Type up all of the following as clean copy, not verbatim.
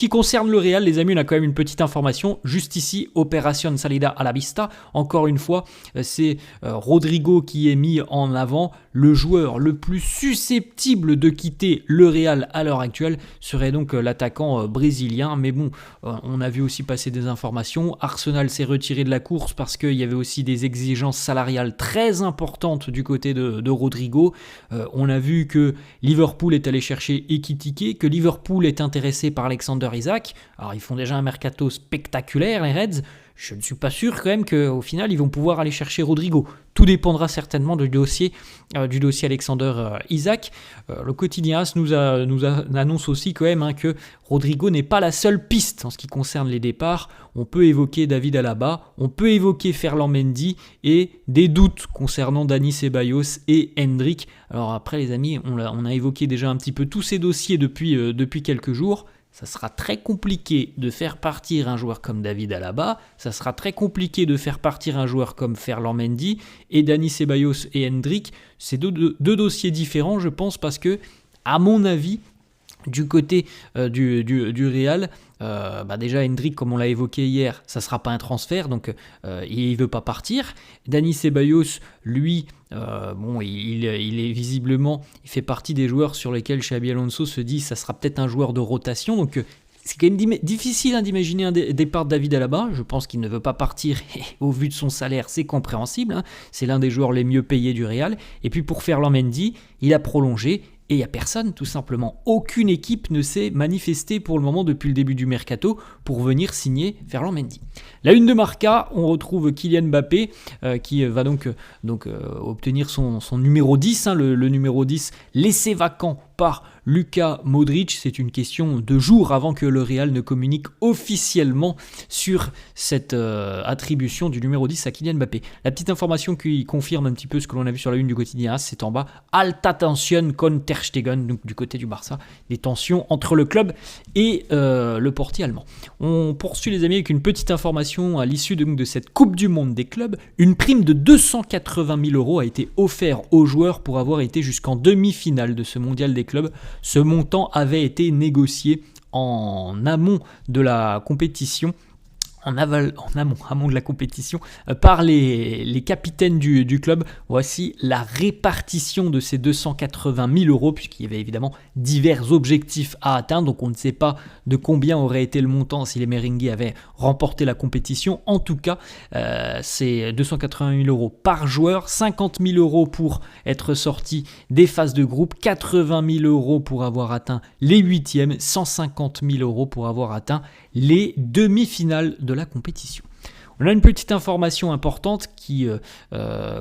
Qui concerne le Real, les amis, on a quand même une petite information. Juste ici, Opération Salida a la vista. Encore une fois, c'est Rodrigo qui est mis en avant. Le joueur le plus susceptible de quitter le Real à l'heure actuelle serait donc l'attaquant brésilien. Mais bon, on a vu aussi passer des informations. Arsenal s'est retiré de la course parce qu'il y avait aussi des exigences salariales très importantes du côté de Rodrigo. On a vu que Liverpool est allé chercher Ekitike, que Liverpool est intéressé par Alexander Isak. Alors ils font déjà un mercato spectaculaire, les Reds. Je ne suis pas sûr quand même qu'au final ils vont pouvoir aller chercher Rodrigo. Tout dépendra certainement du dossier Alexander Isak. Le quotidien AS nous annonce aussi quand même que Rodrigo n'est pas la seule piste en ce qui concerne les départs. On peut évoquer David Alaba, on peut évoquer Ferland Mendy et des doutes concernant Dani Ceballos et Hendrick. Alors après les amis, on a évoqué déjà un petit peu tous ces dossiers depuis quelques jours. Ça sera très compliqué de faire partir un joueur comme David Alaba, ça sera très compliqué de faire partir un joueur comme Ferland Mendy et Dani Ceballos et Hendrick. C'est deux dossiers différents, je pense, parce que, à mon avis, du côté du Real, déjà Hendrick, comme on l'a évoqué hier, ça ne sera pas un transfert, donc il ne veut pas partir. Dani Ceballos, lui, il est visiblement, il fait partie des joueurs sur lesquels Xabi Alonso se dit ça sera peut-être un joueur de rotation, donc c'est quand même difficile d'imaginer un départ de David Alaba. Je pense qu'il ne veut pas partir et au vu de son salaire, c'est compréhensible. C'est l'un des joueurs les mieux payés du Real. Et puis pour Ferland Mendy, il a prolongé. Et il n'y a personne, tout simplement. Aucune équipe ne s'est manifestée pour le moment depuis le début du mercato pour venir signer Ferland Mendy. La une de Marca, on retrouve Kylian Mbappé qui va donc obtenir son numéro 10, le numéro 10 laissé vacant par Luka Modric. C'est une question de jours avant que le Real ne communique officiellement sur cette attribution du numéro 10 à Kylian Mbappé. La petite information qui confirme un petit peu ce que l'on a vu sur la une du quotidien, c'est en bas. Alta tension con Ter Stegen, donc du côté du Barça. Des tensions entre le club et le portier allemand. On poursuit les amis avec une petite information à l'issue de cette Coupe du Monde des clubs. Une prime de 280 000 € a été offerte aux joueurs pour avoir été jusqu'en demi-finale de ce mondial des clubs. Ce montant avait été négocié en amont de la compétition. En amont de la compétition, par les capitaines du club. Voici la répartition de ces 280 000 €, puisqu'il y avait évidemment divers objectifs à atteindre, donc on ne sait pas de combien aurait été le montant si les Merengues avaient remporté la compétition. En tout cas, c'est 280 000 € par joueur, 50 000 € pour être sorti des phases de groupe, 80 000 € pour avoir atteint les huitièmes, 150 000 € pour avoir atteint les demi-finales de la compétition. On a une petite information importante qui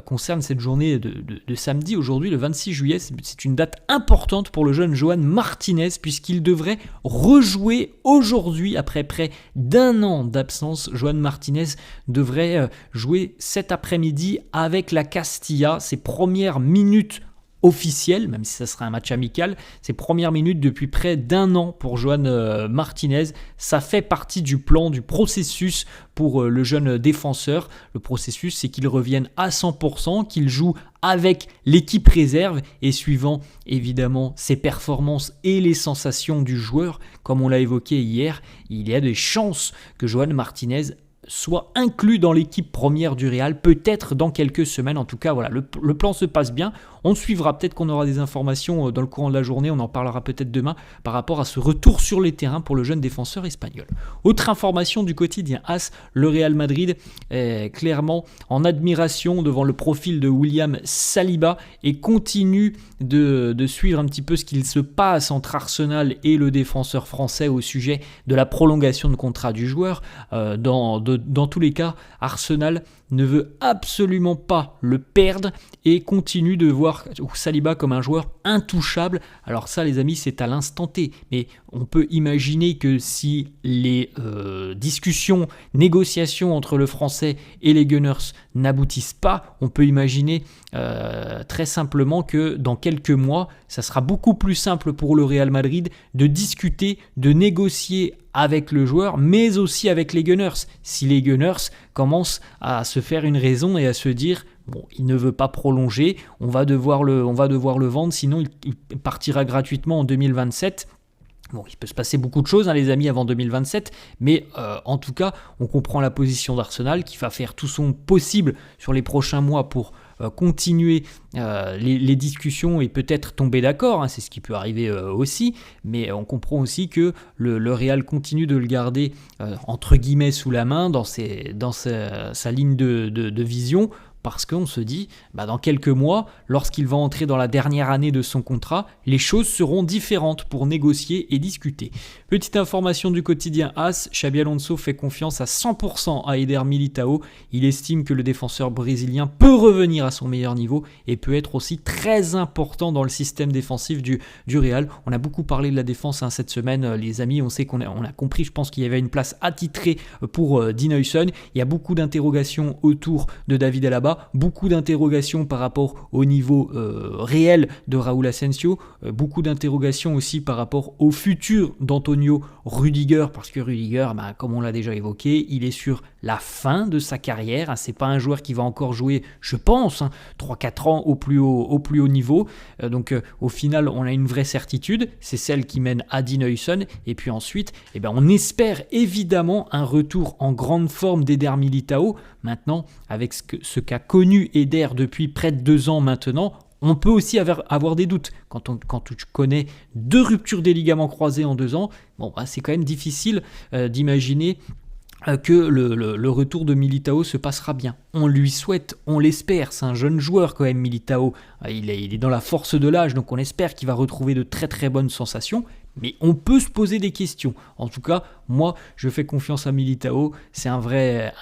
concerne cette journée de samedi, aujourd'hui le 26 juillet. C'est une date importante pour le jeune Joan Martinez puisqu'il devrait rejouer aujourd'hui après près d'un an d'absence. Joan Martinez devrait jouer cet après-midi avec la Castilla. Ses premières minutes officiel, même si ça sera un match amical, ses premières minutes depuis près d'un an pour Joan Martinez. Ça fait partie du plan, du processus pour le jeune défenseur. Le processus, c'est qu'il revienne à 100%, qu'il joue avec l'équipe réserve et suivant évidemment ses performances et les sensations du joueur, comme on l'a évoqué hier, il y a des chances que Joan Martinez soit inclus dans l'équipe première du Real, peut-être dans quelques semaines. En tout cas, voilà, le plan se passe bien. On suivra, peut-être qu'on aura des informations dans le courant de la journée, on en parlera peut-être demain, par rapport à ce retour sur les terrains pour le jeune défenseur espagnol. Autre information du quotidien AS, le Real Madrid est clairement en admiration devant le profil de William Saliba et continue de suivre un petit peu ce qu'il se passe entre Arsenal et le défenseur français au sujet de la prolongation de contrat du joueur. Dans tous les cas, Arsenal ne veut absolument pas le perdre et continue de voir Saliba comme un joueur intouchable. Alors ça les amis, c'est à l'instant T, mais on peut imaginer que si les discussions, négociations entre le Français et les Gunners n'aboutissent pas, on peut imaginer très simplement que dans quelques mois, ça sera beaucoup plus simple pour le Real Madrid de discuter, de négocier avec le joueur, mais aussi avec les Gunners. Si les Gunners commencent à se faire une raison et à se dire bon, il ne veut pas prolonger, on va devoir le vendre, sinon il partira gratuitement en 2027. Bon, il peut se passer beaucoup de choses, les amis, avant 2027, mais en tout cas, on comprend la position d'Arsenal qui va faire tout son possible sur les prochains mois pour continuer les discussions et peut-être tomber d'accord, c'est ce qui peut arriver aussi, mais on comprend aussi que le Real continue de le garder entre guillemets sous la main dans sa ligne de vision, parce qu'on se dit, dans quelques mois, lorsqu'il va entrer dans la dernière année de son contrat, les choses seront différentes pour négocier et discuter. Petite information du quotidien AS, Xabi Alonso fait confiance à 100% à Eder Militao. Il estime que le défenseur brésilien peut revenir à son meilleur niveau et peut être aussi très important dans le système défensif du Real. On a beaucoup parlé de la défense cette semaine, les amis. On sait qu'on a compris, je pense qu'il y avait une place attitrée pour Dean Huijsen. Il y a beaucoup d'interrogations autour de David Alaba. Beaucoup d'interrogations par rapport au niveau réel de Raúl Asensio, beaucoup d'interrogations aussi par rapport au futur d'Antonio Rudiger, parce que Rudiger, comme on l'a déjà évoqué, il est sur la fin de sa carrière, c'est pas un joueur qui va encore jouer, je pense, 3-4 ans au plus haut niveau, donc au final on a une vraie certitude, c'est celle qui mène à Dean Huijsen, et puis ensuite on espère évidemment un retour en grande forme d'Eder Militao. Maintenant, avec ce qu'a connu Eder depuis près de 2 ans maintenant, on peut aussi avoir des doutes. Quand tu connais 2 ruptures des ligaments croisés en 2 ans, c'est quand même difficile d'imaginer que le retour de Militao se passera bien. On lui souhaite, on l'espère, c'est un jeune joueur quand même Militao, il est dans la force de l'âge, donc on espère qu'il va retrouver de très très bonnes sensations, mais on peut se poser des questions. En tout cas, moi je fais confiance à Militao, c'est un vrai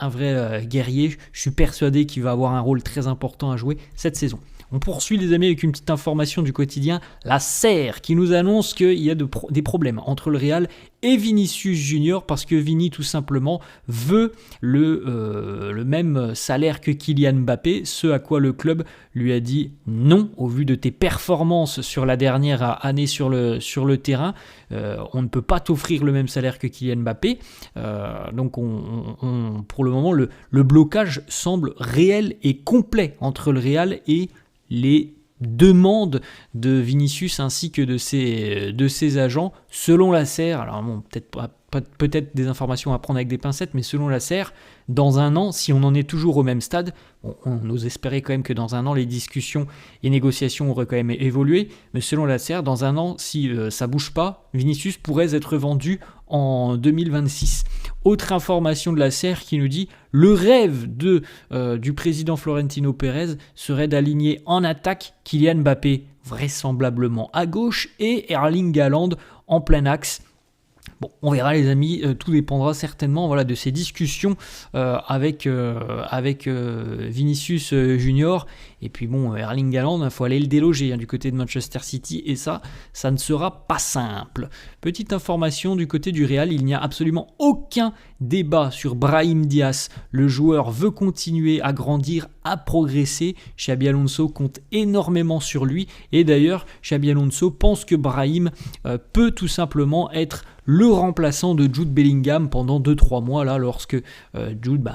guerrier, je suis persuadé qu'il va avoir un rôle très important à jouer cette saison. On poursuit les amis avec une petite information du quotidien, la SER qui nous annonce qu'il y a des problèmes entre le Real et Vinicius Junior, parce que Vini tout simplement veut le même salaire que Kylian Mbappé, ce à quoi le club lui a dit non au vu de tes performances sur la dernière année sur le terrain, on ne peut pas t'offrir le même salaire que Kylian Mbappé, donc pour le moment le blocage semble réel et complet entre le Real et les demandes de Vinicius ainsi que de ses agents, selon la SER. Alors peut-être des informations à prendre avec des pincettes, mais selon la SER, dans un an, si on en est toujours au même stade, on ose espérer quand même que dans un an, les discussions et négociations auraient quand même évolué, mais selon la SER, dans un an, si ça ne bouge pas, Vinicius pourrait être vendu en 2026. Autre information de la SER qui nous dit le rêve du président Florentino Pérez serait d'aligner en attaque Kylian Mbappé vraisemblablement à gauche et Erling Haaland en plein axe. Bon, on verra les amis, tout dépendra certainement de ces discussions avec Vinicius Junior. Et puis Erling Haaland, il faut aller le déloger du côté de Manchester City et ça ne sera pas simple. Petite information du côté du Real, il n'y a absolument aucun débat sur Brahim Diaz. Le joueur veut continuer à grandir, à progresser. Xabi Alonso compte énormément sur lui et d'ailleurs Xabi Alonso pense que Brahim peut tout simplement être le remplaçant de Jude Bellingham pendant 2-3 mois lorsque Jude,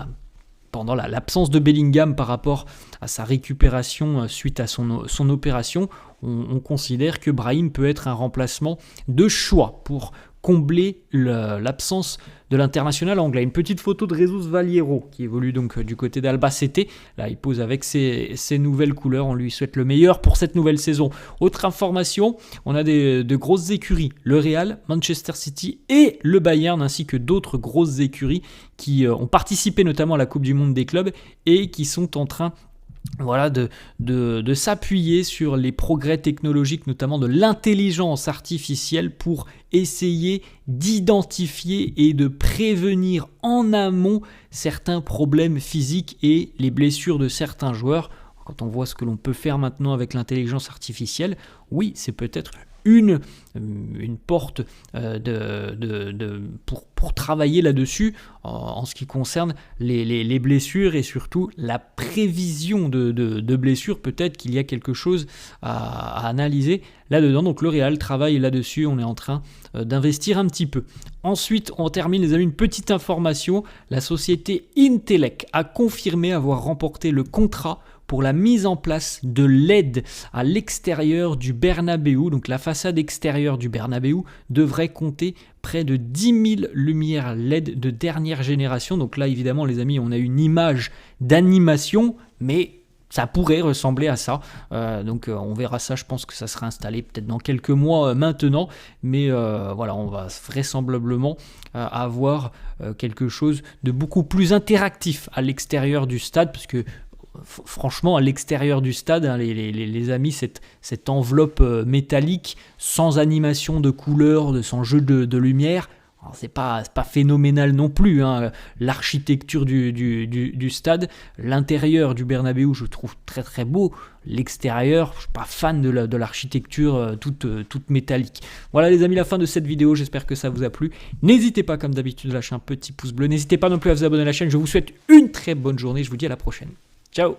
pendant l'absence de Bellingham par rapport à sa récupération suite à son opération, on considère que Brahim peut être un remplacement de choix pour combler l'absence de l'international anglais. Une petite photo de Jesus Valiero qui évolue donc du côté d'Albacete. Là, il pose avec ses nouvelles couleurs. On lui souhaite le meilleur pour cette nouvelle saison. Autre information, on a de grosses écuries. Le Real, Manchester City et le Bayern, ainsi que d'autres grosses écuries qui ont participé notamment à la Coupe du Monde des clubs et qui sont en train de s'appuyer sur les progrès technologiques, notamment de l'intelligence artificielle, pour essayer d'identifier et de prévenir en amont certains problèmes physiques et les blessures de certains joueurs. Quand on voit ce que l'on peut faire maintenant avec l'intelligence artificielle, oui, c'est peut-être une porte pour travailler là-dessus en ce qui concerne les blessures et surtout la prévision de blessures. Peut-être qu'il y a quelque chose à analyser là-dedans. Donc le Real travaille là-dessus, on est en train d'investir un petit peu. Ensuite, on termine les amis, une petite information. La société Intelec a confirmé avoir remporté le contrat pour la mise en place de LED à l'extérieur du Bernabéu. Donc la façade extérieure du Bernabéu devrait compter près de 10 000 lumières LED de dernière génération. Donc là, évidemment, les amis, on a une image d'animation, mais ça pourrait ressembler à ça. Donc on verra ça, je pense que ça sera installé peut-être dans quelques mois maintenant. Mais voilà, on va vraisemblablement avoir quelque chose de beaucoup plus interactif à l'extérieur du stade, parce que franchement, à l'extérieur du stade, hein, les amis, cette enveloppe métallique, sans animation de couleurs, sans jeu de lumière, c'est pas phénoménal non plus, hein. L'architecture du stade, l'intérieur du Bernabéu, je trouve très très beau. L'extérieur, je suis pas fan de l'architecture toute métallique. Voilà les amis, la fin de cette vidéo, j'espère que ça vous a plu. N'hésitez pas comme d'habitude à lâcher un petit pouce bleu. N'hésitez pas non plus à vous abonner à la chaîne. Je vous souhaite une très bonne journée. Je vous dis à la prochaine. Ciao.